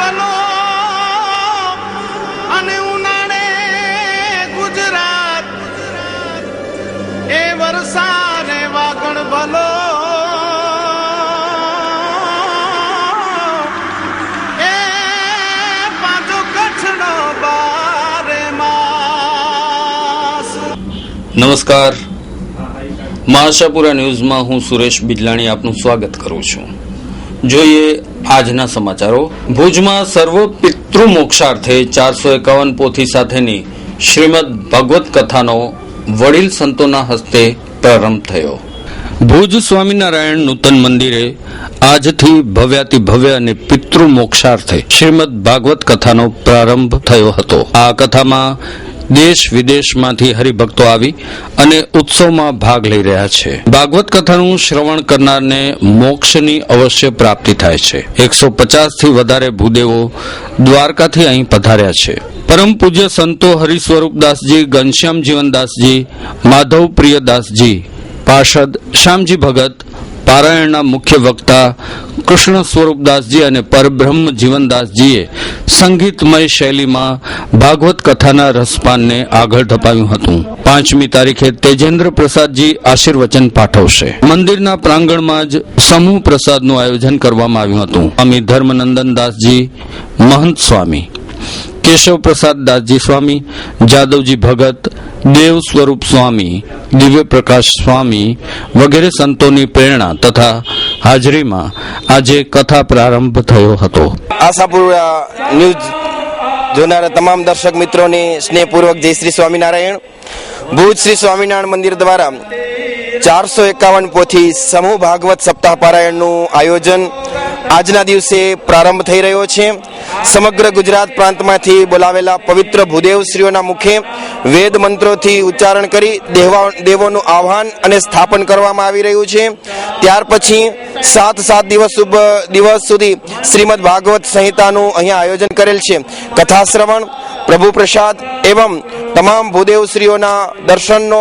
ભલો અને ઉનાળે ગુજરાત એ વરસાદ વાગણ ભલો એ પાછો કચ્છનો બારે માસ। નમસ્કાર, મહાશાપુરા ન્યૂઝમાં હું સુરેશ બિજલાણી આપનું સ્વાગત કરું છું। જોઈએ આજના સમાચારો। ભુજમાં સર્વ પિતૃ મોક્ષાર્થે 451 પોથી સાથેની શ્રીમદ ભાગવત કથાનો વડીલ સંતોના હસ્તે પ્રારંભ થયો। ભુજ સ્વામિનારાયણ નૂતન મંદિરે આજથી ભવ્યાતિ ભવ્ય અને પિતૃ મોક્ષાર્થે શ્રીમદ ભાગવત કથાનો પ્રારંભ થયો હતો। આ કથામાં દેશ વિદેશમાંથી હરિભક્તો આવી અને ઉત્સવમાં ભાગ લઈ રહ્યા છે। ભાગવત કથાનું શ્રવણ કરનારને મોક્ષની અવશ્ય પ્રાપ્તિ થાય છે। 150 થી વધારે ભૂદેવો દ્વારકાથી અહીં પધાર્યા છે। પરમ પૂજ્ય સંતો હરિસ્વરૂપદાસજી, ઘનશ્યામ જીવનદાસજી, માધવ પ્રિયદાસજી, પાર્ષદ શ્યામજી ભગત, પારાયણના મુખ્ય વક્તા કૃષ્ણ સ્વરૂપદાસજી અને પરબ્રહ્મ જીવનદાસજીએ સંગીતમય શૈલીમાં ભાગવત કથાના રસપાનને આગળ ધપાવ્યું હતું। 5મી તારીખે તેજેન્દ્ર પ્રસાદજી આશીર્વચન પાઠવશે। મંદિરના પ્રાંગણમાં જ સમૂહ પ્રસાદનું આયોજન કરવામાં આવ્યું હતું। સ્વામી ધર્મનંદન દાસજી મહંત સ્વામી, કેશવ પ્રસાદ દાસજી સ્વામી, જાદવજી ભગત, દેવ સ્વરૂપ સ્વામી, દિવ્ય પ્રકાશ સ્વામી વગેરે સંતોની પ્રેરણા તથા હાજરીમાં આજે કથા પ્રારંભ થયો હતો। આશાપુરા ન્યૂઝ જોનારા તમામ દર્શક મિત્રોને સ્નેહપૂર્વક જય શ્રી સ્વામિનારાયણ। ભુજ શ્રી સ્વામિનારાયણ મંદિર દ્વારા 451 પોથી સમૂહ ભાગવત સપ્તાહ પારાયણનું આયોજન આજના દિવસે પ્રારંભ થઈ રહ્યો છે। સમગ્ર ગુજરાત પ્રાંતમાંથી બોલાવેલા પવિત્ર ભૂદેવશ્રીઓના મુખે વેદ મંત્રોથી ઉચ્ચારણ કરી દેવોનું આહ્વાન અને સ્થાપન કરવામાં આવી રહ્યું છે। ત્યાર પછી 7 દિવસ સુધી શ્રીમદ ભાગવત સંહિતાનું અહીંયા આયોજન કરેલ છે। કથા શ્રવણ, પ્રભુ પ્રસાદ એવં તમામ ભૂદેવશ્રીઓના દર્શનનો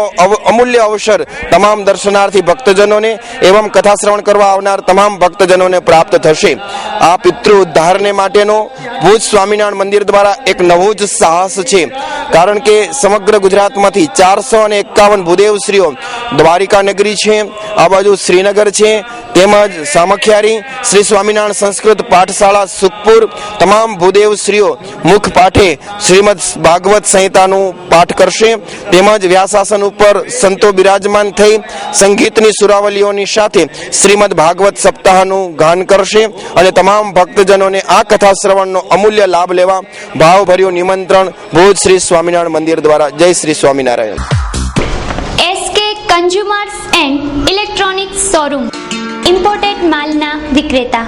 અમૂલ્ય અવસર તમામ દર્શનાર્થી ભક્તજનોને એવં કથા શ્રવણ કરવા આવનાર તમામ ભક્તજનોને પ્રાપ્ત થશે। આ પિતૃ ઉદ્ધારને માટેનો ભુજ સ્વામિનારાયણ મંદિર દ્વારા એક નવું જ સાહસ છે, કારણ કે સમગ્ર ગુજરાતમાંથી 451 ભૂદેવશ્રીઓ દ્વારિકા નગરી છે, આ બાજુ શ્રીનગર છે, તેમજ સામખિયારી શ્રી સ્વામિનારાયણ સંસ્કૃત પાઠશાળા સુખપુર તમામ ભૂદેવશ્રીઓ મુખ પાઠે શ્રીમદ ભાગવત સંહિતાનું પાઠ કરશે। તેમજ વ્યાસાસન ઉપર સંતો બિરાજમાન થઈ સંગીતની સુરાવલીઓની સાથે શ્રીમદ ભાગવત સપ્તાહનું ગાન કરશે અને તમામ ભક્તજનોને આ કથા શ્રવણનો અમૂલ્ય લાભ લેવા ભાવભર્યું નિમંત્રણ ભુજ શ્રી સ્વામિનારાયણ મંદિર દ્વારા। જય Shri Swaminarayan. SK consumers and electronics showroom imported માલના વિક્રેતા।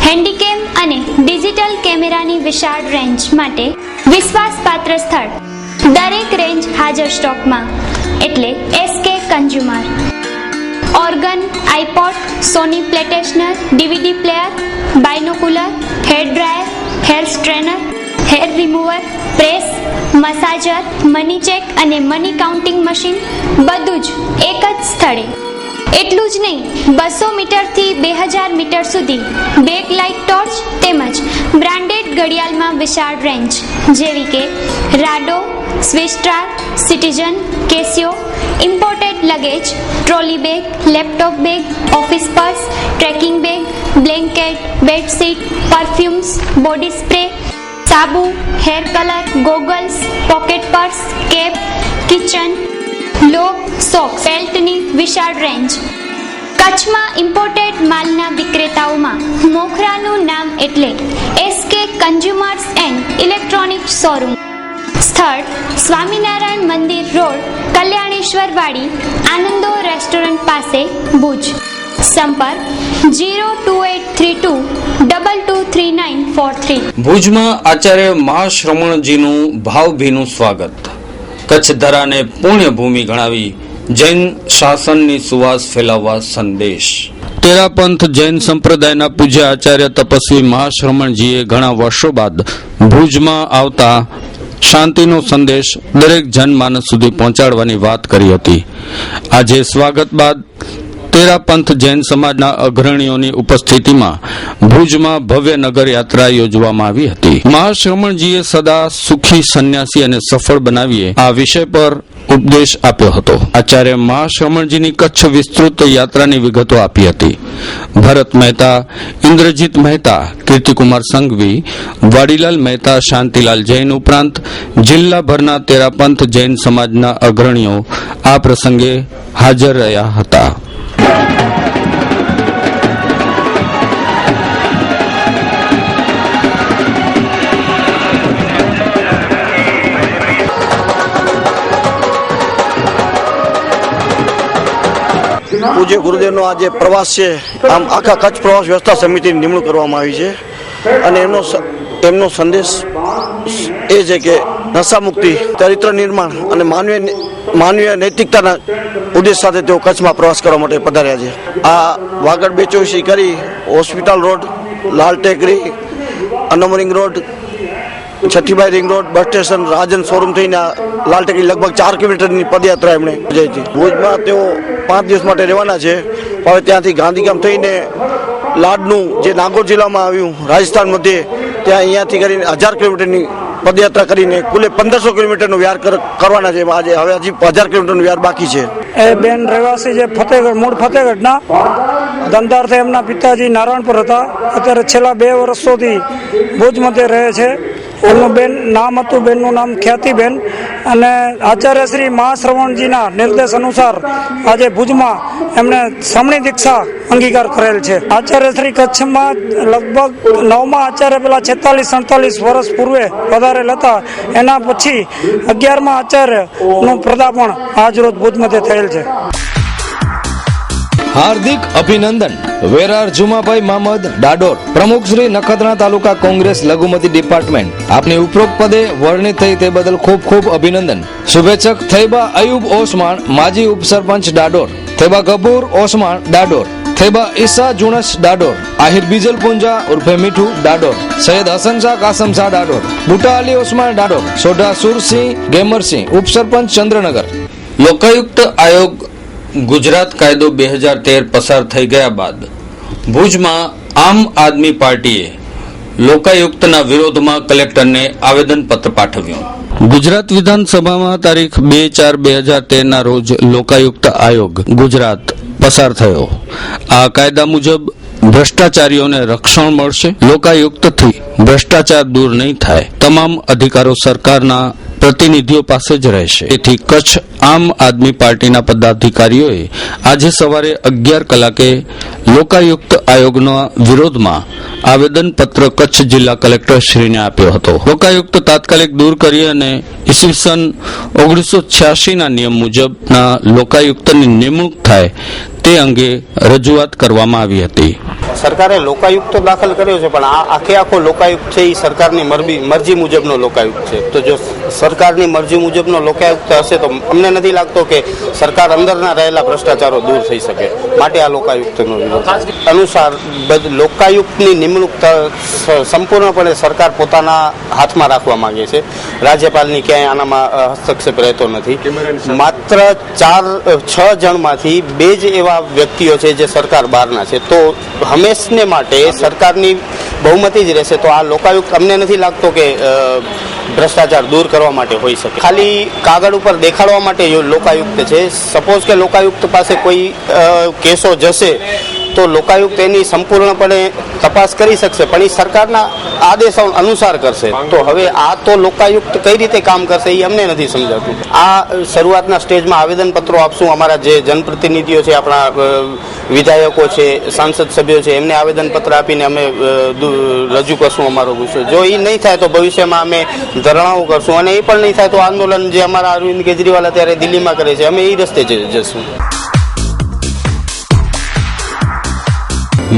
હેન્ડીકેમ અને ડિજિટલ કેમેરાની વિશાળ રેન્જ માટે વિશ્વાસપાત્ર સ્થળ। દરેક રેન્જ હાજર સ્ટોકમાં એટલે S K consumer. Organ, iPod, Sony PlayStation, DVD player, binocular, hair dryer, hair strainer, hair remover, press, massager, money check અને મની કાઉન્ટિંગ મશીન બધું જ એક જ સ્થળે। એટલું જ નહીં, 200 મીટરથી 2000 મીટર સુધી બેક લાઇટ ટોર્ચ તેમજ બ્રાન્ડેડ ઘડિયાળમાં વિશાળ રેન્જ જેવી કે Rado, Swistar, citizen, Casio, imported luggage, trolley bag, laptop bag, office purse, trekking bag, blanket, bedsheet, perfumes, body spray, સાબુ, hair colour, goggles, pocket purse, cap, kitchen, lock, socks, બેલ્ટની વિશાળ range. કચ્છમાં imported માલના વિક્રેતાઓમાં મોખરાનું નામ એટલે SK consumers and electronics showroom. સ્થળ સ્વામિનારાયણ મંદિર રોડ, કલ્યાણેશ્વર વાડી, આનંદો રેસ્ટોરન્ટ પાસે, ભુજ। સંપર્ક 02832223943। ભુજમાં આચાર્ય મહાશ્રમણજીનું ભાવભીનું સ્વાગત। કચ્છ ધરાને પુણ્યભૂમિ ગણાવી જૈન શાસનની સુવાસ ફેલાવવા સંદેશ। તેરાપંથ જૈન સંપ્રદાયના પૂજ્ય આચાર્ય તપસ્વી મહાશ્રમણજીએ ઘણા વર્ષો બાદ ભુજમાં આવતા શાંતિનો સંદેશ દરેક જનમાનસ સુધી પહોંચાડવાની વાત કરી હતી। આજે સ્વાગત બાદ તેરાપંથ જૈન સમાજના અગ્રણીઓની ઉપસ્થિતિમાં ભુજમાં ભવ્ય નગર યાત્રા યોજવામાં આવી હતી. મહાશ્રમણજીએ સદા સુખી સંન્યાસી અને સફળ બનાવીએ આ વિષય પર ઉપદેશ આપ્યો હતો. આચાર્ય મહાશ્રમણજીની કચ્છ વિસ્તૃત યાત્રાની વિગતો આપી હતી. ભરત મહેતા, ઇન્દ્રજીત મહેતા, કીર્તિકુમાર સંઘવી, વાડીલાલ મહેતા, શાંતિલાલ જૈન ઉપરાંત જિલ્લાભરના તેરાપંથ જૈન સમાજના અગ્રણીઓ આ પ્રસંગે હાજર રહ્યા હતા. પૂજ્ય ગુરુદેવનો આ જે પ્રવાસ છે, આમ આખા કચ્છ પ્રવાસ વ્યવસ્થા સમિતિની નિમણૂક કરવામાં આવી છે અને એમનો સંદેશ એ છે કે નશા મુક્તિ, ચરિત્ર નિર્માણ અને માનવીય નૈતિકતાના ઉદ્દેશ સાથે તેઓ કચ્છમાં પ્રવાસ કરવા માટે પધાર્યા છે. આ વાગડ બેચોઈસી કરી હોસ્પિટલ રોડ, લાલ ટેકરી, અનમરિંગ road, Chhathibai ring road, bus station, Rajan showroom થઈને લાલ ટેકરી લગભગ 4 કિલોમીટરની પદયાત્રા એમણે જઈ હતી. ભુજમાં તેઓ 5 દિવસ માટે રહેવાના છે. હવે ત્યાંથી ગાંધીધામ થઈને લાડનું જે નાગોર જિલ્લામાં આવ્યું રાજસ્થાન મધ્યે, ત્યાં અહીંયાથી કરીને 1000 કિલોમીટરની પદયાત્રા કરીને કુલે 1500 કિલોમીટરનો વ્યાર કરવાના છે. આજે હવે હજી 1000 કિલોમીટરનો વ્યાર બાકી છે. એ બેન રહેવાસી જે ફતેહગઢ, મૂળ ફતેહગઢના ધંધાર્થે એમના પિતાજી નારાયણપુર હતા. અત્યારે છેલ્લા 2 વર્ષોથી ભુજ મધ્યે રહે છે. એમનું નામ હતું, બેનનું નામ ખ્યાતિબેન, અને આચાર્ય શ્રી મહાશ્રવણજીના નિર્દેશ અનુસાર આજે ભુજમાં એમણે શ્રમણી દીક્ષા અંગીકાર કરેલ છે. આચાર્ય શ્રી કચ્છમાં લગભગ 9મા આચાર્ય પેલા 46-47 વર્ષ પૂર્વે પધારેલ હતા. એના પછી 11મા આચાર્યનું પદાર્પણ આજરોજ ભુજ મધ્યે થયેલ છે. હાર્દિક અભિનંદન. વેરાર જુમાભાઈ મામદ ડાડોર, પ્રમુખ શ્રી નખત્રાણા તાલુકા કોંગ્રેસ લઘુમતી ડિપાર્ટમેન્ટ, આપની ઉપરોક્ત પદે વર્ણિત થઈ તે બદલ ખૂબ ખૂબ અભિનંદન. શુભેચ્છક થૈબા અયુબ ઓસમાણ, માજી ઉપસરપંચ ડાડોર, થૈબા ગબૂર ઓસમાણ ડાડોર, થૈબા ઈસા જુણસ ડાડોર, આહિર બીજલ પુંજા ઉર્ફે મીઠું ડાડોર, સૈયદ હસન શાહ કાસમ શાહ ડાડોર, બુટા અલી ઓસમાણ ડાડોર, સોઢા સુરસિંહ ગેમરસિંહ, ઉપસરપંચ ચંદ્રનગર. લોકાયુક્ત આયોગ ગુજરાત કાયદો 2013 પસાર થઈ ગયા બાદ ભુજમાં આમ આદમી પાર્ટીએ લોકાયુક્તના વિરોધમાં કલેક્ટરને આવેદનપત્ર પાઠવ્યું. ગુજરાત વિધાનસભામાં તારીખ 2/4/2013 રોજ લોકાયુક્ત આયોગ ગુજરાત પસાર થયો. આ કાયદા મુજબ ભ્રષ્ટાચારીઓને રક્ષણ મળશે. લોકાયુક્તથી ભ્રષ્ટાચાર દૂર નહીં થાય. તમામ અધિકારો સરકારના પ્રતિનિધિઓ પાસે જ રહેશે. તેથી કચ્છ આમ આદમી પાર્ટીના પદાધિકારીઓએ આજે સવારે 11 કલાકે લોકાયુક્ત આયોગના વિરોધમાં આવેદનપત્ર કચ્છ જિલ્લા કલેક્ટર શ્રીને આપ્યો હતો. લોકાયુક્ત તાત્કાલિક દૂર કરી અને ઈસવીસન 1986ના નિયમ મુજબના લોકાયુક્તની નિમણૂક થાય તે અંગે રજૂઆત કરવામાં આવી હતી. સરકારે લોકાયુક્ત દાખલ કર્યો છે, પણ આખો લોકાયુક્ત છે એ સરકારની મરજી મુજબનો લોકાયુક્ત છે. તો જો સરકારની મરજી મુજબનો લોકાયુક્ત હશે તો અમને નથી લાગતો કે સરકાર અંદરના રહેલા ભ્રષ્ટાચારો દૂર થઈ શકે. માટે આ લોકાયુક્તનો વિરોધ અનુસાર લોકાયુક્તની નિમણૂક સંપૂર્ણપણે સરકાર પોતાના હાથમાં રાખવા માંગે છે. રાજ્યપાલની ક્યાંય આનામાં હસ્તક્ષેપ રહેતો નથી. માત્ર 4-6 જણમાંથી 2 જ એવા વ્યક્તિઓ છે જે સરકાર બહારના છે. તો હંમેશને માટે સરકારની બહુમતી જ રહેશે. તો આ લોકાયુક્ત અમને નથી લાગતો કે ભ્રષ્ટાચાર દૂર કરવા માટે હોઈ શકે. ખાલી કાગળ ઉપર દેખાડવા માટે લોકાયુક્ત છે. સપોઝ કે લોકાયુક્ત પાસે કોઈ કેસો જશે તો લોકાયુક્ત એની સંપૂર્ણપણે તપાસ કરી શકશે, પણ એ સરકારના આદેશો અનુસાર કરશે. તો હવે આ તો લોકાયુક્ત કઈ રીતે કામ કરશે એ અમને નથી સમજાતું. આ શરૂઆતના સ્ટેજમાં આવેદનપત્રો આપશું. અમારા જે જનપ્રતિનિધિઓ છે, આપણા વિધાયકો છે, સાંસદ સભ્યો છે, એમને આવેદનપત્ર આપીને અમે રજૂ કરશું અમારો ગુસ્સો. જો એ નહીં થાય તો ભવિષ્યમાં અમે ધરણાઓ કરશું, અને એ પણ નહીં થાય તો આંદોલન જે અમારા અરવિંદ કેજરીવાલ અત્યારે દિલ્હીમાં કરે છે, અમે એ રસ્તે જશું.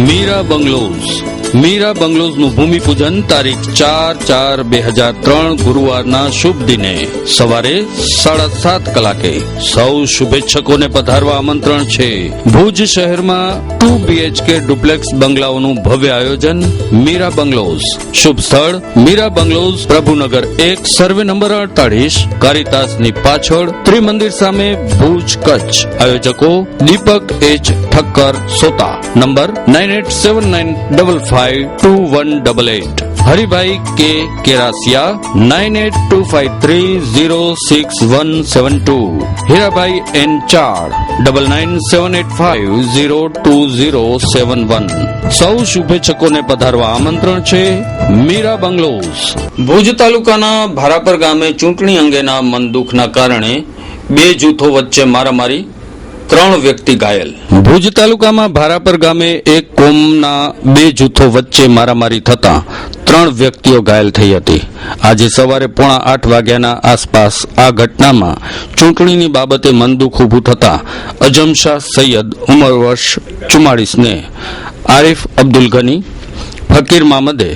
મીરા બંગલોઝ, મીરા બંગલોઝનું ભૂમિપૂજન તારીખ 4/4/2003 ગુરુવારના શુભ દિને સવારે 7:30 કલાકે સૌ શુભેચ્છકોને પધારવા આમંત્રણ છે. ભુજ શહેરમાં 2 BHK ડુપ્લેક્સ બંગલાઓનું ભવ્ય આયોજન. મીરા બંગલોઝ. શુભ સ્થળ Meera bungalows, Prabhunagar 1, survey number 48, કારિતાસની પાછળ, ત્રિમંદિર સામે, ભુજ, કચ્છ. આયોજકો દીપક H. ઠક્કર, સોતા. Number 9879552188. Haribhai K Kerasiya 9825306172. Hirabhai N. Chad 9978502071. સૌ શુભેચ્છકોને પધારવા આમંત્રણ છે. મીરા બંગલોઝ. ભુજ તાલુકાના ભારાપર ગામે ચૂંટણી અંગેના મન દુઃખના કારણે 2 જૂથો વચ્ચે મારામારી, 3 વ્યક્તિ ઘાયલ. ભુજ તાલુકામાં ભારાપર ગામે એક કોમના 2 જૂથો વચ્ચે મારામારી થતા 3 વ્યક્તિઓ ઘાયલ થઈ હતી. આજે સવારે 7:45 વાગ્યાના આસપાસ આ ઘટનામાં ચૂંટણીની બાબતે મનદુખ ઉભું થતા અજમશાહ સૈયદ, ઉંમર વર્ષ 44 ને આરિફ અબ્દુલ ગની, ફકીર મામદે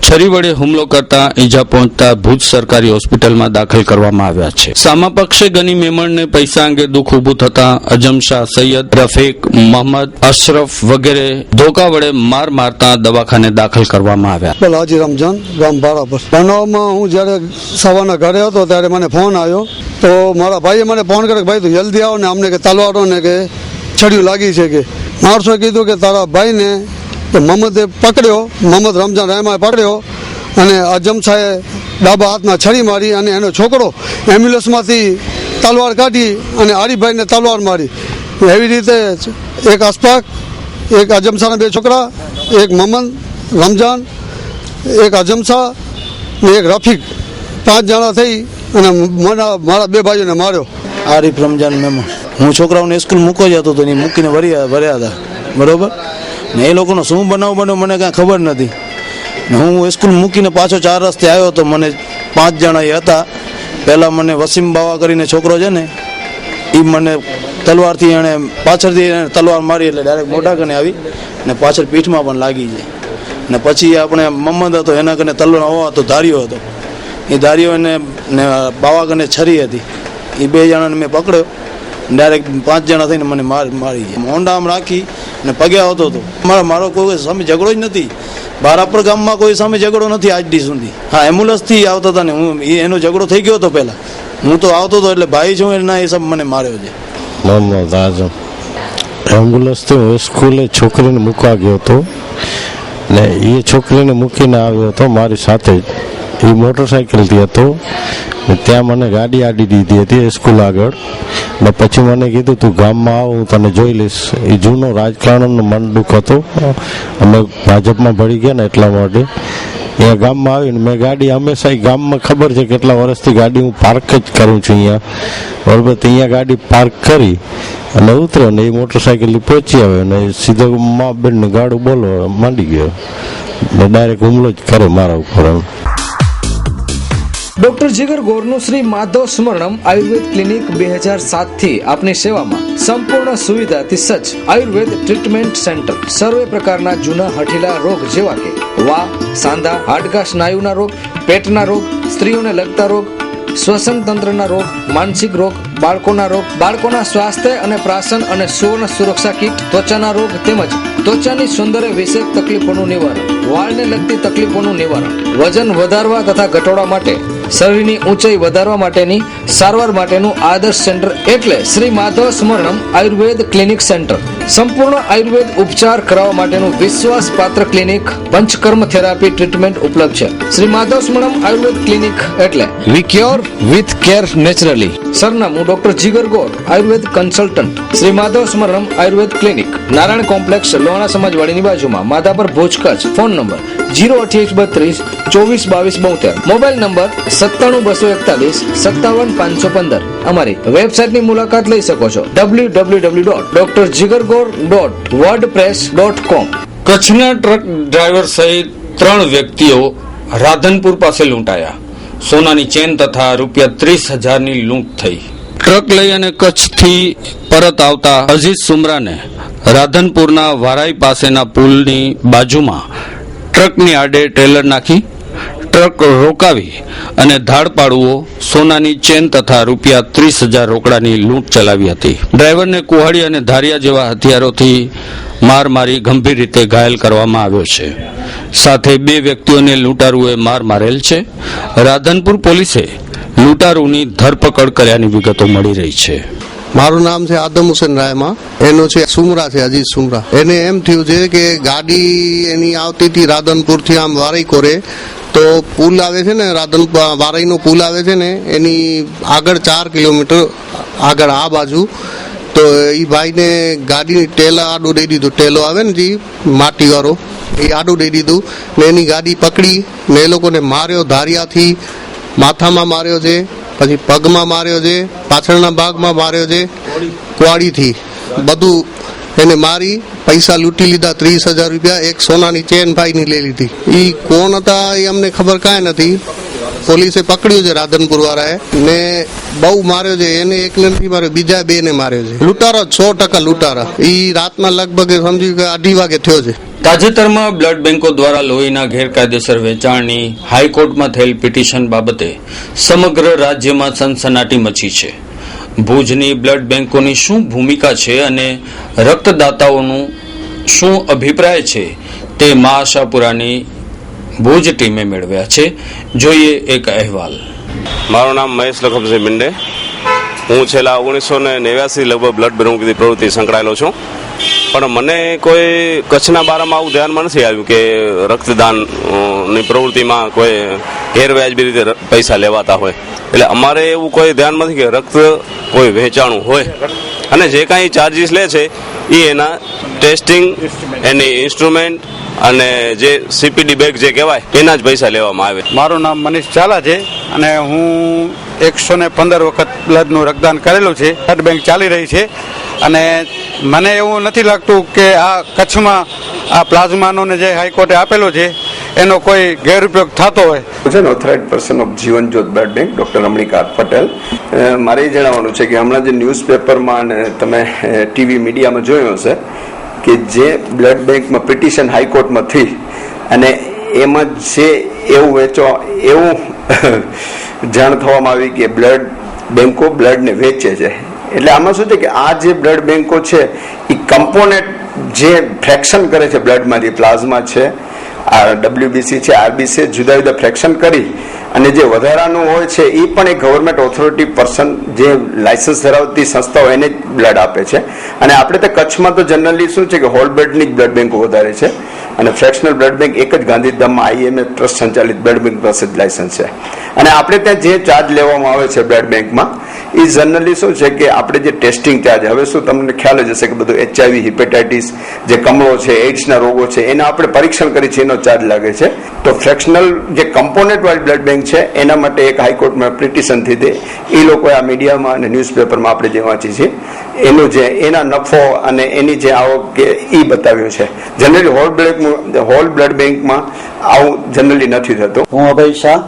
છરી વડે હુમલો કરતા ઈજા પહોંચતા ભુજ સરકારી હોસ્પિટલમાં દાખલ કરવામાં આવ્યા છે. સામા પક્ષે ગની મેમણને પૈસા અંગે દુઃખ ઉભું થતા અજમશાહ સૈયદ, રફીક, મોહમ્મદ, અશરફ વગેરે ધોકા વડે માર મારતા દવાખાને દાખલ કરવામાં આવ્યા. હાજી રમજાન, ગામ ભારાપર. બનાવમાં હું જયારે સવારના ઘરે હતો ત્યારે મને ફોન આવ્યો, તો મારા ભાઈએ મને ફોન કર્યો કે ભાઈ તું જલ્દી આવો ને, અમને કે તલવારો ને કે છડિયું લાગી છે. કે માણસોએ કીધું કે તારા ભાઈને મોહમ્મદે પકડ્યો, મોહમ્મદ રમજાન રહેમાએ પકડ્યો અને અજમશાહે ડાબા હાથમાં છરી મારી અને એનો છોકરો એમ્બ્યુલન્સમાંથી તલવાર કાઢી અને હરીભાઈને તલવાર મારી. એવી રીતે એક અશફાક, એક અજમશાહના 2 છોકરા, એક મોહમ્મદ રમજાન, એક અજમશાહ ને એક રફીક, 5 જણા થઈ અને મારા 2 ભાઈઓને માર્યો. આરિફ રમજાન મેમણ. હું છોકરાઓને સ્કૂલ મૂકવા જતો હતો, મૂકીને ભર્યા હતા, બરોબર ને. એ લોકોનો શું બનાવ બન્યો મને કાંઈ ખબર નથી. હું સ્કૂલ મૂકીને પાછો 4 રસ્તે આવ્યો તો મને 5 જણા એ હતા. પહેલાં મને વસીમ બાવા કરીને છોકરો છે ને, એ મને તલવારથી એણે પાછળથી એને તલવાર મારી એટલે ડાયરેક્ટ મોઢા કને આવી ને પાછળ પીઠમાં પણ લાગી જાય. ને પછી આપણે મોહમ્મદ હતો, એના કને તલવાર હોવા હતો, ધાર્યો હતો. એ ધાર્યો એને બાવા કને છરી હતી. એ 2 જણાને મેં પકડ્યો, ડાયરેક્ટ 5 જણા થઈને મને મારી ગયા. હોન્ડા આમ રાખી ને પગે આવતો હતો. મારો કોઈ સામે ઝઘડો જ નથી. ભારાપર ગામમાં કોઈ સામે ઝઘડો નથી આજ દી સુધી. હા, એમ્બ્યુલન્સથી આવતા હતા ને, હું એનો ઝઘડો થઈ ગયો હતો પહેલાં. હું તો આવતો હતો એટલે ભાઈ છું એના હિસાબ મને માર્યો છે. મોહમ્મદ આઝમ. એમ્બ્યુલન્સથી હું સ્કૂલે છોકરીને મૂકવા ગયો હતો ને એ છોકરીને મૂકીને આવ્યો હતો મારી સાથે જ. એ મોટરસાઇકલથી હતો ને ત્યાં મને ગાડી આડી દીધી હતી સ્કૂલ આગળ. ને પછી મને કીધું તું ગામમાં આવ, હું તને જોઈ લઈશ. એ જૂનો રાજકારણનો મન દુઃખ હતો, અમે ભાજપમાં ભળી ગયા ને એટલા માટે. અહીંયા ગામમાં આવીને મેં ગાડી હંમેશા ગામમાં ખબર છે કેટલા વર્ષથી ગાડી હું પાર્ક જ કરું છું અહીંયા, બરાબર. તો અહીંયા ગાડી પાર્ક કરી અને ઉતર્યો ને એ મોટરસાઇકલ પહોંચી આવે ને સીધો મા બેનને ગાડું બોલવા માંડી ગયો ને ડાયરેક્ટ હુમલો જ કરે મારા ઉપર. ડોક્ટર જીગર ગોરનું શ્રી માધવ સ્મરણમ આયુર્વેદ ક્લિનિક 2007 થી આપની સેવામાં સંપૂર્ણ સુવિધાથી સજ્જ આયુર્વેદ ટ્રીટમેન્ટ સેન્ટર. સર્વે પ્રકારના જૂના હઠીલા રોગ જેવા કે વા, સાંધા, હાડકા, સ્નાયુના રોગ, પેટના રોગ, સ્ત્રીઓને લગતા રોગ, શ્વસન તંત્રના રોગ, માનસિક રોગ, બાળકોના રોગ, બાળકોના સ્વાસ્થ્ય અને પ્રાશન અને સુવર્ણ સુરક્ષા કીટ, ત્વચાના રોગ તેમજ ત્વચાની સૌંદર્ય વિષયક તકલીફોનું નિવારણ, વાળને લગતી તકલીફોનું નિવારણ, વજન વધારવા તથા ઘટાડવા માટે, શરીરની ઊંચાઈ વધારવા માટેની સારવાર માટેનું આદર્શ સેન્ટર એટલે શ્રી માધવ સ્મરણમ આયુર્વેદ ક્લિનિક સેન્ટર. સંપૂર્ણ આયુર્વેદ ઉપચાર કરાવવા માટેનું વિશ્વાસપાત્ર ક્લિનિક, પંચકર્મ થેરાપી ટ્રીટમેન્ટ ઉપલબ્ધ છે. શ્રી માધવ સ્મરણમ આયુર્વેદ ક્લિનિક એટલે we cure with care naturally. સરનામું doctor Jigar Gor Ayurveda consultant, Shri Madhav Smaranam Ayurveda clinic, Narayan complex, Lohana સમાજવાડીની બાજુમાં, Madhapar, Bhuj, Kutch. Phone number 02832 24 22 72. Mobile number 97 241 57 515. અમારી વેબસાઇટની મુલાકાત લઈ શકો છો www.drjigargor.wordpress.com. કચ્છના ટ્રક ડ્રાઈવર સહિત 3 વ્યક્તિઓ રાધનપુર પાસે લૂંટાયા. સોનાની ચેન તથા ₹30,000ની લૂંટ થઈ. ટ્રક લઈ અને કચ્છથી પરત આવતા અઝીઝ સુમરાને રાધનપુરના વારાઈ પાસેના પુલની બાજુમાં ટ્રકની આડે ટ્રેલર નાખી ટ્રક રોકાવી અને ધાડપાડુઓ સોનાની ચેન તથા રૂપિયા 30,000 રોકડાની લૂંટ ચલાવી હતી. ડ્રાઈવરને કુહાડી અને ધારિયા જેવા હથિયારોથી માર મારી ગંભીર રીતે ઘાયલ કરવામાં આવ્યો છે. સાથે 2 વ્યક્તિઓને લૂંટારુએ માર મારેલ છે. રાધનપુર પોલીસે લૂંટારુની ધરપકડ કર્યાની વિગતો મળી રહી છે. મારું નામ છે આદમ હુસેન રાયમા. એનો છે સુમરા છે, અજીત સુમરા. એને એમ થયું છે કે ગાડી એની આવતી હતી રાધનપુરથી આમ વારઈ કોરે, તો પુલ આવે છે ને વારઈનો પુલ આવે છે ને એની આગળ 4 કિલોમીટર આગળ આ બાજુ, તો એ ભાઈને ગાડીની ટેલા આડું દઈ દીધું. ટેલો આવે ને જે માટી વાળો, એ આડું દઈ દીધું ને એની ગાડી પકડી ને એ લોકોને માર્યો. ધારિયાથી માથામાં માર્યો છે, પછી પગમાં માર્યો છે, પાછળના ભાગમાં માર્યો છે, કુવાડીથી બધું એને મારી પૈસા લૂંટી લીધા. 30,000 રૂપિયા, એક સોનાની ચેન ભાઈની લઈ લીધી. એ કોણ હતા એ અમને ખબર કાંઈ નથી. પોલીસે પકડ્યું છે રાધનપુર વાળાએ ને બહુ માર્યો છે. એને એકને નથી માર્યો, બીજા 2 ને માર્યો છે. લૂંટારા 100% લૂંટારા. એ રાતના લગભગ સમજી કે 2:30 વાગે થયો છે. તાજેતરમાં બ્લડ બેંકો દ્વારા લોહીના ગેરકાયદેસર વેચાણની હાઈકોર્ટમાં થયેલ પિટિશન બાબતે સમગ્ર રાજ્યમાં સનસનાટી મચી છે. ભુજની બ્લડ બેંકોની શું ભૂમિકા છે અને રક્તદાતાઓનું શું અભિપ્રાય છે તે મા આશાપુરાની ભુજ ટીમે મેળવ્યા છે. જોઈએ એક અહેવાલ. મારું નામ મહેશ લખમસિંહ મિંડે. હું છેલ્લા 1989 લગભગ બ્લડ બેંકની પ્રવૃત્તિ સંકળાયેલો છું, પણ મને કોઈ કચ્છના બારામાં આવું ધ્યાનમાં નથી આવ્યું કે રક્તદાનની પ્રવૃત્તિમાં કોઈ ગેરવ્યાજબી રીતે પૈસા લેવાતા હોય. એટલે અમારે એવું કોઈ ધ્યાન નથી કે રક્ત કોઈ વહેંચાણું હોય, અને જે કાંઈ ચાર્જીસ લે છે એ એના ટેસ્ટિંગ, એની ઇન્સ્ટ્રુમેન્ટ અને જે સીપીડી બેગ જે કહેવાય એના જ પૈસા લેવામાં આવે. મારું નામ મનીષ ચાલા છે અને હું 115 વખત બ્લડનું રક્તદાન કરેલું છે. બ્લડ બેંક ચાલી રહી છે અને મને એવું નથી લાગતું કે આ કચ્છમાં આ પ્લાઝમાનો જે હાઈકોર્ટે આપેલો છે એનો કોઈ ગેરઉપયોગ થતો હોય. ઓથોરાઇઝડ પર્સન ઓફ જીવન જ્યોત બ્લડ બેંક ડોક્ટર રમણીકાંત પટેલ. મારે એ જણાવવાનું છે કે હમણાં જે ન્યૂઝપેપરમાં અને તમે ટીવી મીડિયામાં જોયું હશે કે જે બ્લડ બેંકમાં પિટિશન હાઈકોર્ટમાં થઈ અને એમાં જે એવું એવું જાણ થવામાં આવી કે બ્લડ બેંકો બ્લડને વેચે છે. એટલે આમાં શું છે કે આ જે બ્લડ બેંકો છે એ કમ્પોનેન્ટ જે ફ્રેક્શન કરે છે બ્લડમાંથી, પ્લાઝમા છે, WBC છે, RBC, જુદા જુદા ફ્રેક્શન કરી અને જે વધારાનું હોય છે એ પણ એક ગવર્મેન્ટ ઓથોરિટી પર્સન જે લાયસન્સ ધરાવતી સંસ્થાઓ એને જ બ્લડ આપે છે. અને આપણે તો કચ્છમાં તો જનરલી શું છે કે હોલ બ્લડની જ બ્લડ બેંકો વધારે છે અને ફ્રેક્શનલ બ્લડ બેંક એક જ ગાંધીધામમાં IMA ટ્રસ્ટ સંચાલિત બ્લડ બેંક પાસે જ લાયસન્સ છે. અને આપણે ત્યાં જે ચાર્જ લેવામાં આવે છે બ્લડ બેંકમાં એ જનરલી શું છે કે આપણે જે ટેસ્ટિંગ ચાર્જ, હવે શું તમને ખ્યાલ જ હશે કે બધું HIV, હિપેટાઇટિસ, જે કમળો છે, એઇડ્સના રોગો છે, એના આપણે પરીક્ષણ કરી છે, એનો ચાર્જ લાગે છે. તો ફ્રેક્શનલ જે કમ્પોનેન્ટ વાળી બ્લડ બેંક છે એના માટે એક હાઈકોર્ટમાં પિટિશન થઈ હતી. એ લોકોએ આ મીડિયામાં અને ન્યૂઝપેપરમાં આપણે જે વાંચી છે એનું જે એના નફો અને એની જે આવક કે એ બતાવ્યું છે. જનરલી હોલ બ્લડ બેંકમાં આવું જનરલી નથી થતું. હું અભય શાહ.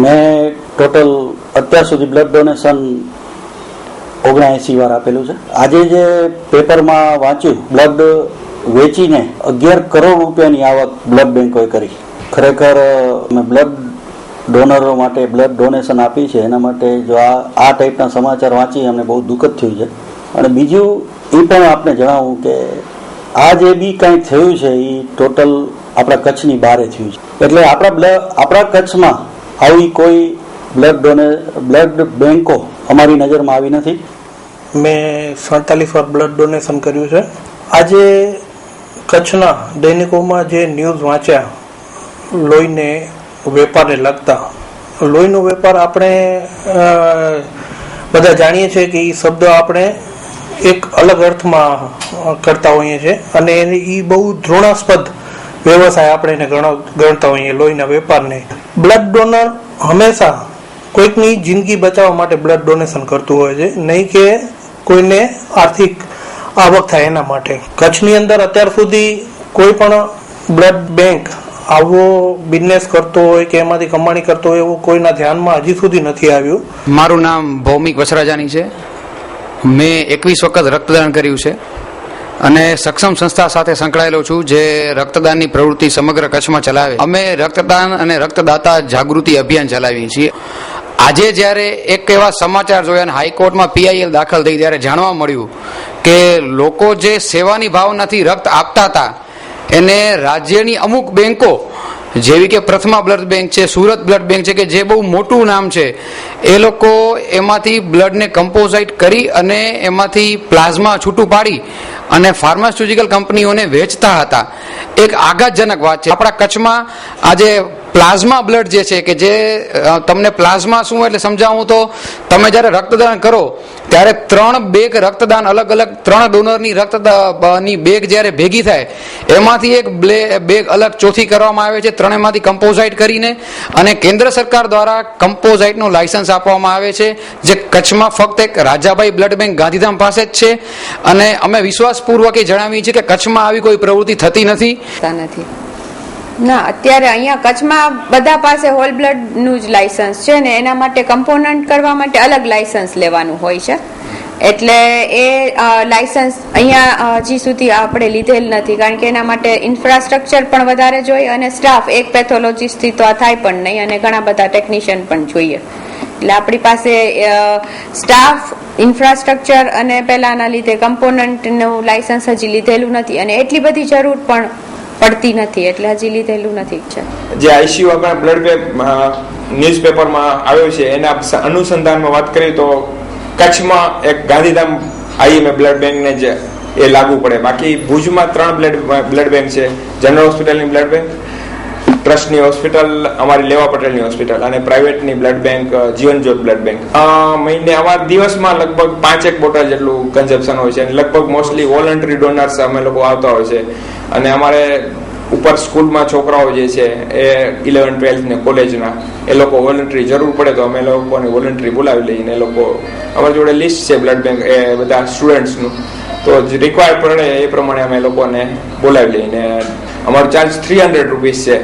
મેં ટોટલ અત્યાર સુધી બ્લડ ડોનેશન 79 વાર આપેલું છે. આજે જે પેપરમાં વાંચ્યું, બ્લડ વેચીને 11 કરોડ રૂપિયાની આવક બ્લડ બેંકોએ કરી. ખરેખર મેં બ્લડ ડોનરો માટે બ્લડ ડોનેશન આપી છે, એના માટે જો આ ટાઈપના સમાચાર વાંચી અમને બહુ દુઃખદ થયું છે. અને બીજું એ પણ આપને જણાવું કે આ જે બી કંઈ થયું છે એ ટોટલ આપણા કચ્છની બહારે થયું છે. એટલે આપણા કચ્છમાં આવી કોઈ બ્લડ બેંકો અમારી નજરમાં આવી નથી. મેં 47 વાર બ્લડ ડોનેશન કર્યું છે. આજે કચ્છના દૈનિકોમાં જે ન્યૂઝ વાંચ્યા લોહીને વેપારને લગતા, લોહીનો વેપાર આપણે બધા જાણીએ છીએ કે એ શબ્દ આપણે એક અલગ અર્થમાં કરતા હોઈએ છીએ અને એ બહુ ધૃણાસ્પદ વ્યવસાય આપણે એને ગણતા હોઈએ, લોહીના વેપારને. બ્લડ ડોનર હંમેશા કોઈકની જિંદગી બચાવવા માટે બ્લડ ડોનેશન કરતું હોય છે, નહીં કે કોઈને આર્થિક આવક થાય એના માટે. કચ્છની અંદર અત્યાર સુધી કોઈ પણ બ્લડ બેંક આવો બિઝનેસ કરતો હોય કે એમાંથી કમાણી કરતો હોય એવું કોઈના ધ્યાનમાં હજી સુધી નથી આવ્યું. મારું નામ ભૌમિક વસરાજાની છે. મેં 21 વખત રક્તદાન કર્યું છે અને સક્ષમ સંસ્થા સાથે સંકળાયેલો છું જે રક્તદાનની પ્રવૃત્તિ સમગ્ર કચ્છમાં ચલાવે. અમે રક્તદાન અને રક્તદાતા જાગૃતિ અભિયાન ચલાવીએ છીએ. આજે જ્યારે એક એવા સમાચાર જોયા અને હાઈકોર્ટમાં PIL દાખલ થઈ ત્યારે જાણવા મળ્યું કે લોકો જે સેવાની ભાવનાથી રક્ત આપતા હતા એને રાજ્યની અમુક બેંકો જેવી કે પ્રથમા બ્લડ બેંક છે, સુરત બ્લડ બેંક છે કે જે બહુ મોટું નામ છે, એ લોકો એમાંથી બ્લડને કમ્પોઝાઇટ કરી અને એમાંથી પ્લાઝમા છૂટું પાડી અને ફાર્માસ્યુટિકલ કંપનીઓને વેચતા હતા. એક આઘાતજનક વાત છે. આપણા કચ્છમાં આજે પ્લાઝમા બ્લડ જે છે કે જે તમને પ્લાઝમા શું એટલે સમજાવું તો તમે જ્યારે રક્તદાન કરો ત્યારે 3 બેગ રક્તદાન અલગ અલગ 3 ડોનરની રક્તની બેગ જ્યારે ભેગી થાય એમાંથી એક બેગ અલગ ચોથી કરવામાં આવે છે, 3 એમાંથી કમ્પોઝાઇટ કરીને, અને કેન્દ્ર સરકાર દ્વારા કમ્પોઝાઇટનું લાયસન્સ આપવામાં આવે છે જે કચ્છમાં ફક્ત એક રાજાભાઈ બ્લડ બેંક ગાંધીધામ પાસે જ છે. અને અમે વિશ્વાસપૂર્વક એ જણાવીએ છીએ કે કચ્છમાં આવી કોઈ પ્રવૃત્તિ થતી નથી. ના, અત્યારે અહીંયા કચ્છમાં બધા પાસે હોલ બ્લડ નું જ લાયસન્સ છે ને એના માટે કમ્પોનન્ટ કરવા માટે અલગ લાયસન્સ લેવાનું હોય છે. એટલે એ લાયસન્સ અહીંયા હજી સુધી આપણે લીધેલ નથી કારણ કે એના માટે ઇન્ફ્રાસ્ટ્રક્ચર પણ વધારે જોઈએ અને સ્ટાફ એક પેથોલોજીસ્ટથી તો આ થાય પણ નહીં અને ઘણા બધા ટેકનિશિયન પણ જોઈએ. એટલે આપણી પાસે સ્ટાફ, ઇન્ફ્રાસ્ટ્રક્ચર અને પહેલાના લીધે કમ્પોનન્ટનું લાયસન્સ હજી લીધેલું નથી અને એટલી બધી જરૂર પણ પડતી નથી એટલે હજી લીધેલું નથી. જે ICU આપણા બ્લડ બેંક ન્યૂઝપેપરમાં આવ્યો છે એના અનુસંધાનમાં વાત કરીએ તો કચ્છમાં એક ગાંધીધામ IMA બ્લડ બેંકને જ એ લાગુ પડે. બાકી ભુજમાં 3 બ્લડ બેંક છે, જનરલ હોસ્પિટલની બ્લડ બેંક, ટ્રસ્ટની હોસ્પિટલ અમારી લેવા પટેલની હોસ્પિટલ અને પ્રાઇવેટની blood bank Jivanjyot blood bank. મહિને અમારા દિવસમાં લગભગ 5 બોટલ જેટલું કન્ઝપ્શન હોય છે અને લગભગ મોસ્ટલી વોલન્ટરી ડોનર્સ અમે લોકો આવતા હોય છે. અને અમારે ઉપર સ્કૂલમાં છોકરાઓ જે છે એ 11, 12 ને કોલેજના એ લોકો વોલન્ટરી જરૂર પડે તો અમે લોકોને વોલન્ટરી બોલાવી લઈને એ લોકો અમારી જોડે લિસ્ટ છે બ્લડ બેંક એ બધા સ્ટુડન્ટ્સનું, તો રિક્વાયર પડે એ પ્રમાણે અમે લોકોને બોલાવી લઈને અમારો ચાર્જ 300 રૂપીસ છે.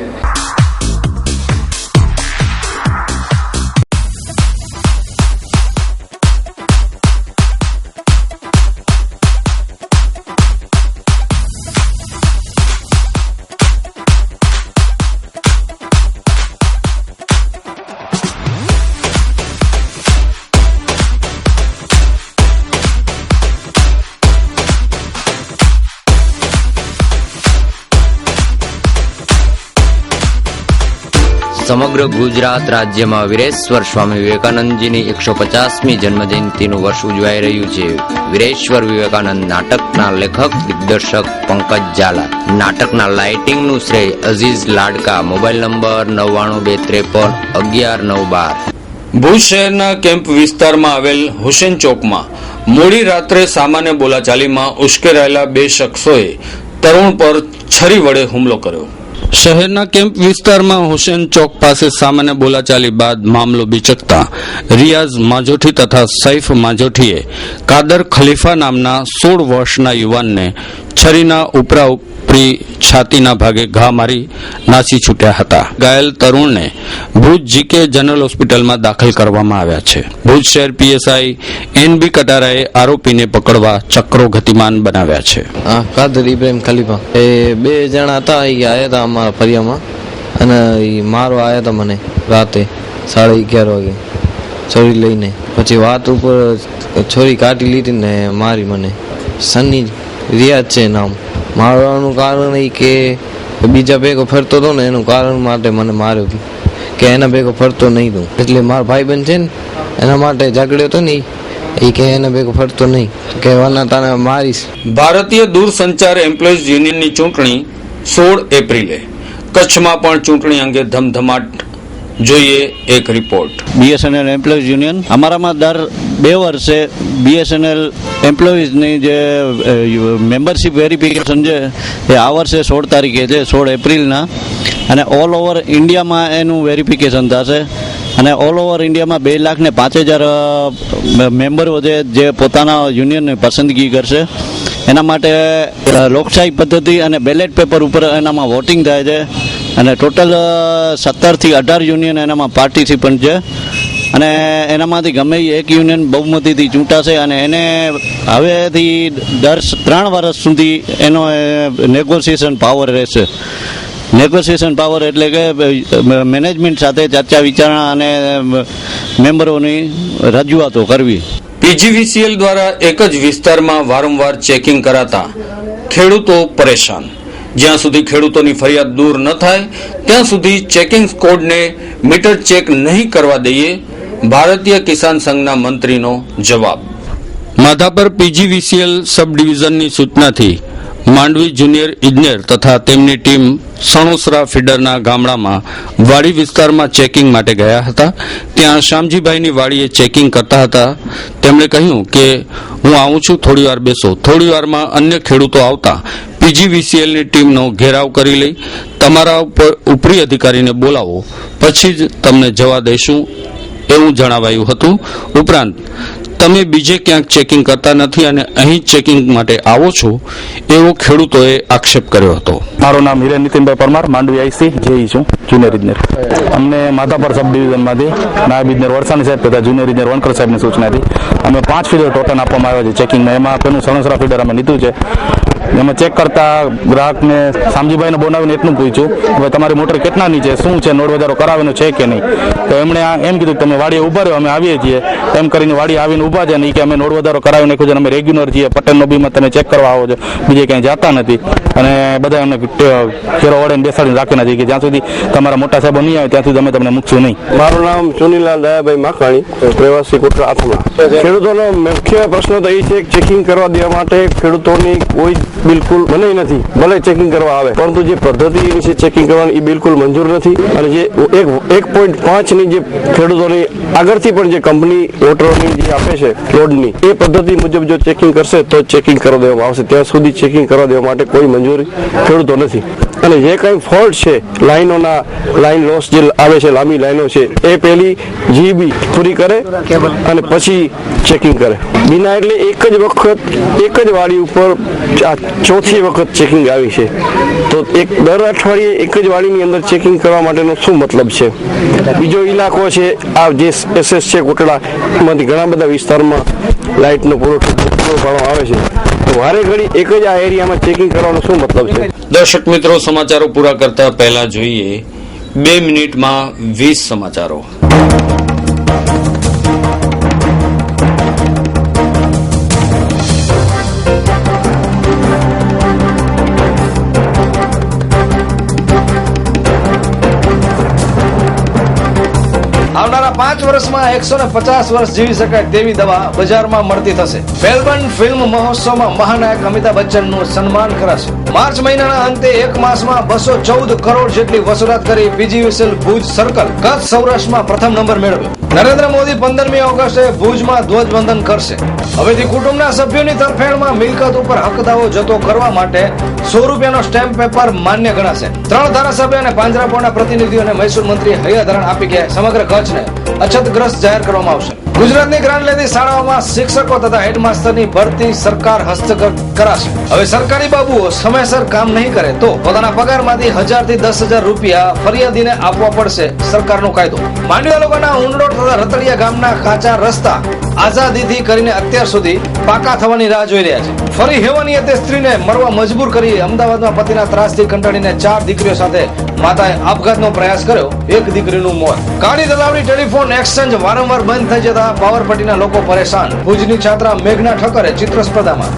સમગ્ર ગુજરાત રાજ્યમાં વીરેશ્વર સ્વામી વિવેકાનંદજીની 150મી જન્મજયંતિનું વર્ષ ઉજવાઈ રહ્યું છે. વીરેશ્વર વિવેકાનંદ નાટકના લેખક દિગ્દર્શક પંકજ ઝાલા. નાટકના લાઇટિંગનું શ્રેય અઝીઝ લાડકા. Mobile number 9923111912. ભુજ શહેરના કેમ્પ વિસ્તારમાં આવેલ હુસેન ચોકમાં મોડી રાત્રે સામાન્ય બોલાચાલીમાં ઉશ્કેરાયેલા 2 શખ્સોએ તરુણ પર છરી વડે હુમલો કર્યો. શહેરના કેમ્પ વિસ્તારમાં હુસેન ચોક પાસે સામાન્ય બોલાચાલી બાદ મામલો બિચકતા રિયાઝ માજોઠી તથા સૈફ માજોઠીએ કાદર ખલીફા નામના 16 વર્ષના યુવાનને છરીના ઉપરી છાતીના ભાગે ઘા મારી નાસી છૂટ્યા હતા. ઘાયલ તરુણને ભુજ GK જનરલ હોસ્પિટલમાં દાખલ કરવામાં આવ્યા છે. ભુજ શહેર PSI NB કટારાએ આરોપીને પકડવા ચક્રો ગતિમાન બનાવ્યા છે. કાદર ઇબ્રાહિમ ખલીફા એ 2 જણા હતા, એ આવ્યા હતા અમારા ફરિયામાં અને એ મારવા આવ્યા હતા મને રાતે 11:30 વાગે છોરી લઈને. પછી વાત ઉપર છોરી કાઢી લીધી ને મારી મને. સની રિયાઝ છે નામ. મારવાનું કારણ એ કે બીજા ભેગો ફરતો હતો ને એનું કારણ માટે મને માર્યો કે એના ભેગો ફરતો નહીં તું, એટલે મારા ભાઈબંધ છે ને એના માટે ઝઘડ્યો હતો ને એ કે એના ભેગો ફરતો નહીં કે વાના તને મારીશ. ભારતીય દૂરસંચાર એમ્પ્લોઈઝ યુનિયનની ચૂંટણી 16 એપ્રિલે. કચ્છમાં પણ ચૂંટણી અંગે ધમધમાટ. જોઈએ એક રિપોર્ટ. BSNL એમ્પ્લોઈઝ યુનિયન અમારામાં દર 2 વર્ષે BSNL એમ્પ્લોઈઝની જે મેમ્બરશીપ વેરિફિકેશન છે એ આ વર્ષે 16 તારીખે છે, 16 એપ્રિલના, અને ઓલ ઓવર ઇન્ડિયામાં એનું વેરિફિકેશન થશે. અને ઓલ ઓવર ઇન્ડિયામાં 2,05,000 મેમ્બરો છે જે પોતાના યુનિયનની પસંદગી કરશે. એના માટે લોકશાહી પદ્ધતિ અને બેલેટ પેપર ઉપર એનામાં વોટિંગ થાય છે અને ટોટલ 17 થી 18 યુનિયન એનામાં પાર્ટિસિપન્ટ છે. અને એનામાંથી ગમે એક યુનિયન બહુમતીથી ચૂંટાશે અને એને હવેથી દર 3 વર્ષ સુધી એનો નેગોશિએશન પાવર રહેશે. નેગોશિએશન પાવર એટલે કે મેનેજમેન્ટ સાથે ચર્ચા વિચારણા અને મેમ્બરોની રજૂઆતો કરવી. પીજીવીસીએલ દ્વારા એક જ વિસ્તારમાં વારંવાર ચેકિંગ કરાતા ખેડૂતો પરેશાન. જ્યાં સુધી ખેડૂતોની ફરિયાદ દૂર ન થાય ત્યાં સુધી ચેકિંગ સ્કોડને મીટર ચેક નહીં કરવા દઈએ, ભારતીય કિસાન સંઘના મંત્રીનો જવાબ. માધાપર પીજીવીસીએલ સબ ડિવિઝનની સૂચનાથી માંડવી જુનિયર ઇજનેર તથા તેમની ટીમ સણોસરા ફીડરના ગામડામાં વાડી વિસ્તારમાં ચેકિંગ માટે ગયા હતા. ત્યાં શામજીભાઈની વાડીએ ચેકિંગ કરતા હતા. તેમણે કહ્યું કે હું આવું છું, થોડી વાર બેસો. થોડી વારમાં અન્ય ખેડૂતો આવતા પીજીવીસીએલની ટીમનો ઘેરાવ કરી લઈ તમારા ઉપરી અધિકારીને બોલાવો, પછી જ તમને જવા દઈશું એવું જણાવાયું હતું. ઉપરાંત તમે બીજે ક્યાંક ચેકિંગ કરતા નથી અને અહીં ચેકિંગ માટે આવો છો એવો ખેડૂતોએ આક્ષેપ કર્યો હતો. મારું નામ હિરેન નીતિનભાઈ પરમાર, માંડવી આઈસી જેઈ છું, જુનિયર ઇજનેર. અમને માધાપર સબ ડિવિઝનમાંથી નાયબ ઇજનેર વરસાણી સાહેબ તથા જુનિયર ઇજનેર વણકર સાહેબની સૂચનાથી અમે 5 ફીડર ટોટન આપવામાં આવ્યા છે ચેકિંગમાં. એમાં પેલું સણોસરા ફીડર અમે લીધું છે. એમાં ચેક કરતા ગ્રાહકને શામજીભાઈને બોલાવીને એટલું પૂછ્યું હવે તમારી મોટર કેટલા નીચે, શું છે, નોડ વધારો કરાવેલો છે કે નહીં. તો એમણે એમ કીધું કે તમે વાડીએ ઉભા રહ્યો, અમે આવીએ છીએ. એમ કરીને વાડી આવીને ઉભા છે નહીં કે અમે નોડ વધારો કરાવી નાખ્યો છે, અમે રેગ્યુલર છીએ, પટેલનો બીમાં તમે ચેક કરવા આવો છો, બીજે ક્યાંય જતા નથી. અને બધા એમને ઘેરો વળીને બેસાડીને રાખી નથી કે જ્યાં સુધી તમારા મોટા સાહેબો નહીં આવે ત્યાં સુધી અમે તમને મૂકશું નહીં. મારું નામ ચુનીલાલ દયાભાઈ માકાણી, પ્રવાસી કોટડા આથમણા. ખેડૂતોનો મુખ્ય પ્રશ્ન તો એ છે કે ચેકિંગ કરવા દેવા માટે ખેડૂતોની કોઈ બિલકુલ મનાઈ નથી. ભલે ચેકિંગ કરવા આવે પરંતુ જે પદ્ધતિ છે ચેકિંગ કરવાની એ બિલકુલ મંજૂર નથી. અને જે 1.5 ની જે ખેડૂતોની આગળથી પણ જે કંપની મોટરોની જે આપે છે લોડની એ પદ્ધતિ મુજબ જો ચેકિંગ કરશે તો ચેકિંગ કરવા દેવામાં આવશે. ત્યાં સુધી ચેકિંગ કરવા દેવા માટે કોઈ મંજૂરી ખેડૂતો નથી. અને જે કંઈ ફોલ્ટ છે લાઈનોના, લાઈન લોસ જે આવે છે, લાંબી લાઈનો છે, એ પહેલી જીબી પૂરી કરે અને પછી ચેકિંગ કરે. બિના એટલે એક જ વાડી ઉપર 4થી વખત ચેકિંગ આવી છે. તો દર અઠવાડિયે એક જ વાડીની અંદર ચેકિંગ કરવા માટેનો શું મતલબ છે? બીજો ઇલાકો છે આ જે એસએસ છે કોટડા, એમાંથી ઘણા બધા વિસ્તારમાં લાઇટનો પુરવઠો પાડવામાં આવે છે. તો વારે ઘડી એક જ આ એરિયામાં ચેકિંગ કરવાનો શું મતલબ છે? દર્શક મિત્રો, સમાચારો પૂરા કરતા પહેલા જોઈએ 2 મિનિટમાં 20 સમાચારો. આવનારા 5 વર્ષમાં 150 વર્ષ જીવી શકાય તેવી દવા બજારમાં મળતી થશે. મેલબર્ન ફિલ્મ મહોત્સવમાં મહાનાયક અમિતાભ બચ્ચનનું સન્માન કરાશે. માર્ચ મહિનાના અંતે એક માસમાં 214 કરોડ જેટલી વસૂલાત કરી પીજીવીસીએલ ભુજ સર્કલ કચ્છ સૌરાષ્ટ્રમાં પ્રથમ નંબર મેળવ્યો. નરેન્દ્ર મોદી 15મી ઓગસ્ટે ભુજમાં ધ્વજવંદન કરશે. હવેથી કુટુંબના સભ્યોની તરફેણમાં મિલકત ઉપર હકદાવો જતો કરવા માટે 100 રૂપિયાનો સ્ટેમ્પ પેપર માન્ય ગણાશે. 3 ધારાસભ્ય અને પાંજરાપોળના પ્રતિનિધિઓને મહેસૂલ મંત્રી હૈયાધારણ આપી કે સમગ્ર કચ્છને અછતગ્રસ્ત જાહેર કરવામાં આવશે. ગુજરાતની ગ્રાન્ટ લેતી શાળાઓમાં શિક્ષકો તથા હેડમાસ્ટરની ભરતી સરકાર હસ્તગત કરાશે. હવે સરકારી બાબુઓ સમયસર કામ નહીં કરે તો પોતાના પગારમાંથી 1000 થી 10,000 રૂપિયા ફરિયાદીને આપવા પડશે, સરકારનો કાયદો. માંડવી તાલુકાના ઉંડોડ તથા રતડિયા ગામના કાચા રસ્તા આઝાદીથી કરીને અત્યાર સુધી પાકા થવાની રાહ જોઈ રહ્યા છે. ફરી હેવાની તે સ્ત્રીને મરવા મજબૂર કરી અમદાવાદમાં પતિના ત્રાસથી કંટાળીને 4 દીકરીઓ સાથે માતાએ આપઘાતનો પ્રયાસ કર્યો, 1 દીકરીનું મોત. કાળી તલાવડી ટેલિફોન એક્સચેન્જ વારંવાર બંધ થઈ જતા પાવરપટ્ટીના લોકો પરેશાન. ભુજની છાત્રા મેઘના ઠક્કરે ચિત્ર સ્પર્ધામાં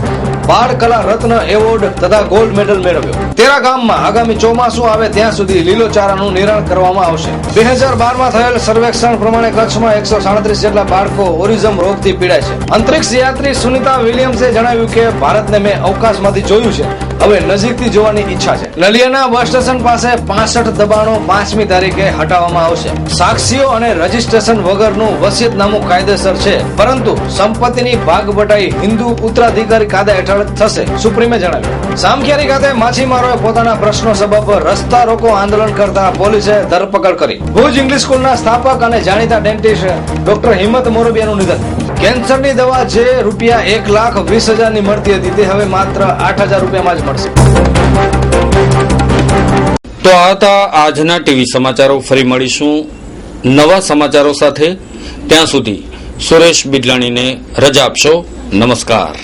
બાળ કલા રત્ન એવોર્ડ તથા ગોલ્ડ મેડલ મેળવ્યો. તેરા ગામમાં આગામી ચોમાસું આવે ત્યાં સુધી લીલોચારાનું નિરાણ કરવામાં આવશે. 2012માં થયેલ સર્વેક્ષણ પ્રમાણે કચ્છમાં 137 જેટલા બાળકો ઓરિઝમ રોગથી પીડાય છે. અંતરિક્ષ યાત્રી સુનિતા વિલિયમ્સે જણાવ્યું કે ભારતને મેં અવકાશમાંથી જોયું છે, હવે નજીકથી જોવાની ઈચ્છા છે. નલિયાના બસ સ્ટેશન પાસે 65 દબાણો 5મી તારીખે હટાવવામાં આવશે. સાક્ષીઓ અને રજીસ્ટ્રેશન વગરનું વસિયતનામું કાયદેસર છે, પરંતુ સંપત્તિની ભાગબટાઈ હિન્દુ ઉત્તરાધિકારી કાયદા હેઠળ થશે, સુપ્રીમે જણાવ્યું. સામખિયારી ખાતે માછીમારોએ પોતાના પ્રશ્નો સબબ રસ્તા રોકો આંદોલન કરતા પોલીસે ધરપકડ કરી. ભુજ ઇંગ્લિશ સ્કૂલના સ્થાપક અને જાણીતા ડેન્ટિસ્ટ ડોક્ટર હિંમત મોરબિયાનું નિધન. કેન્સરની દવા જે રૂપિયા 1,20,000 ની મળતી હતી તે હવે માત્ર 8,000 રૂપિયામાં જ મળશે. તો આ હતા આજના ટીવી સમાચારો. ફરી મળીશું નવા સમાચારો સાથે. ત્યાં સુધી સુરેશ બિદલાણીને રજા આપશો. નમસ્કાર.